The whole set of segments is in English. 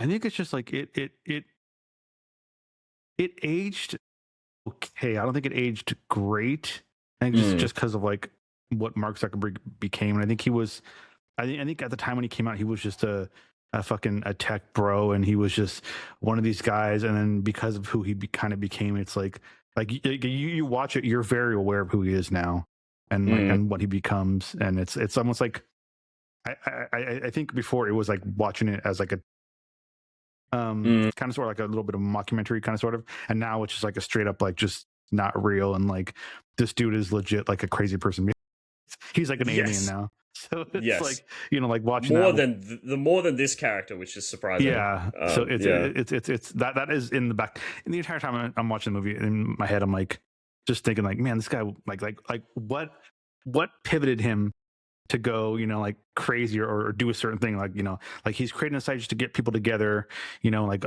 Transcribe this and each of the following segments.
I think it's just like it aged okay. I don't think it aged great. I think just because of like what Mark Zuckerberg became, and I think he was. I think at the time when he came out, he was just a fucking a tech bro, and he was just one of these guys. And then because of who he kind of became, it's like you watch it, you're very aware of who he is now, and like and what he becomes, and it's almost like I think before it was like watching it as like a kind of sort of like a little bit of a mockumentary kind of sort of, and now it's just like a straight up like just not real, and like this dude is legit like a crazy person. He's like an alien now. So it's like, you know, like watching more than this character, which is surprising. Yeah. So it's that is in the back. And the entire time I'm watching the movie in my head, I'm like just thinking like, man, this guy like what pivoted him to go, you know, like crazy or do a certain thing, like, you know, like he's creating a site just to get people together, you know, like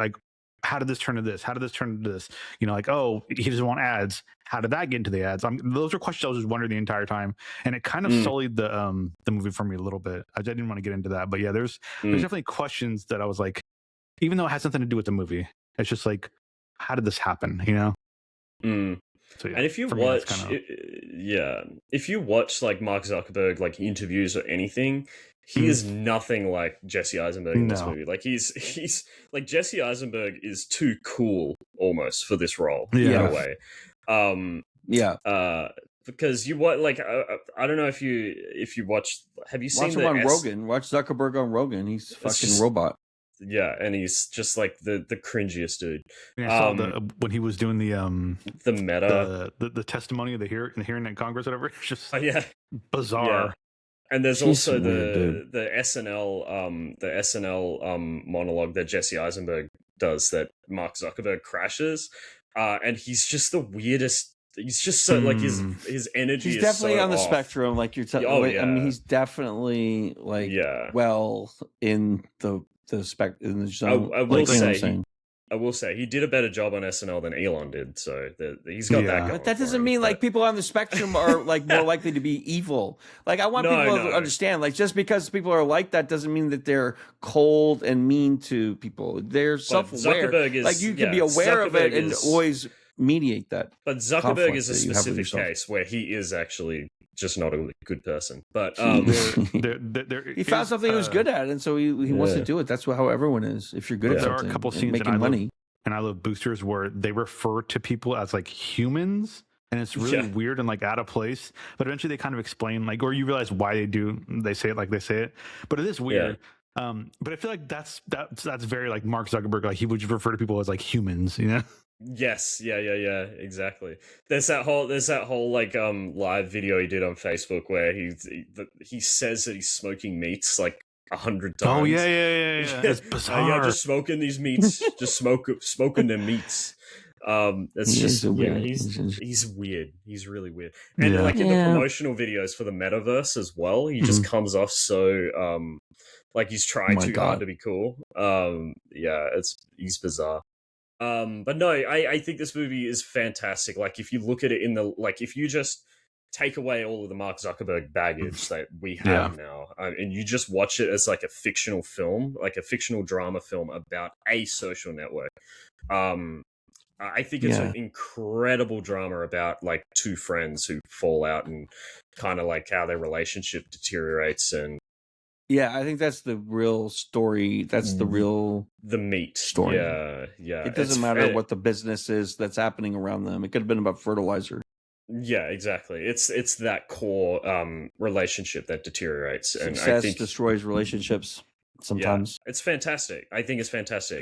how did this turn to this? How did this turn to this? You know, like, oh, he doesn't want ads. How did that get into the ads? Those are questions I was just wondering the entire time, and it kind of sullied the movie for me a little bit. I didn't want to get into that, but yeah, there's definitely questions that I was like, even though it has nothing to do with the movie, it's just like, how did this happen? You know? So, yeah, and if you watch, if you watch like Mark Zuckerberg like interviews or anything, he is nothing like Jesse Eisenberg in this movie. Like he's like Jesse Eisenberg is too cool almost for this role in a way. Because you what like I don't know if you watch. Have you seen him on Rogan? Watch Zuckerberg on Rogan. He's fucking robot. Yeah, and he's just like the cringiest dude. I saw when he was doing the meta the testimony of the hearing at Congress, whatever. It's just bizarre. Yeah. And there's also the SNL monologue that Jesse Eisenberg does that Mark Zuckerberg crashes, and he's just the weirdest. He's just so like his energy. He's is definitely so on the off. spectrum, like you're telling. I mean, he's definitely like well in the zone. I will say he did a better job on SNL than Elon did, so he's got that going. But that doesn't mean like people on the spectrum are like more likely to be evil. Like I want people to understand, like just because people are like that doesn't mean that they're cold and mean to people. They're self-aware. Like you can be aware of it and always mediate that. But Zuckerberg is a specific case where he is actually just not a good person. But he found something he was good at, and so he wants to do it. That's how everyone is. If you're good at something, there are a couple scenes making money. And I Love Boosters where they refer to people as like humans, and it's really weird and like out of place. But eventually they kind of explain like, or you realize why they say it like they say it. But it is weird. But I feel like that's very like Mark Zuckerberg. Like he would just refer to people as like humans, you know? Yes, yeah, exactly. There's that whole like live video he did on Facebook where he says that he's smoking meats like 100 times. Oh yeah. It's bizarre. Yeah, just smoking these meats, just smoking the meats. It's just he's weird. He's really weird. And like in the promotional videos for the metaverse as well, he just comes off so like he's trying too hard to be cool. He's bizarre. But no, I think this movie is fantastic. Like if you look at it if you just take away all of the Mark Zuckerberg baggage that we have now, and you just watch it as like a fictional film, like a fictional drama film about a social network. I think it's an incredible drama about like two friends who fall out and kind of like how their relationship deteriorates. And I think that's the real story. That's the meat story. Yeah. It doesn't matter what the business is that's happening around them. It could have been about fertilizer. Yeah, exactly. It's that core relationship that deteriorates. Success destroys relationships sometimes. Yeah, it's fantastic. I think it's fantastic.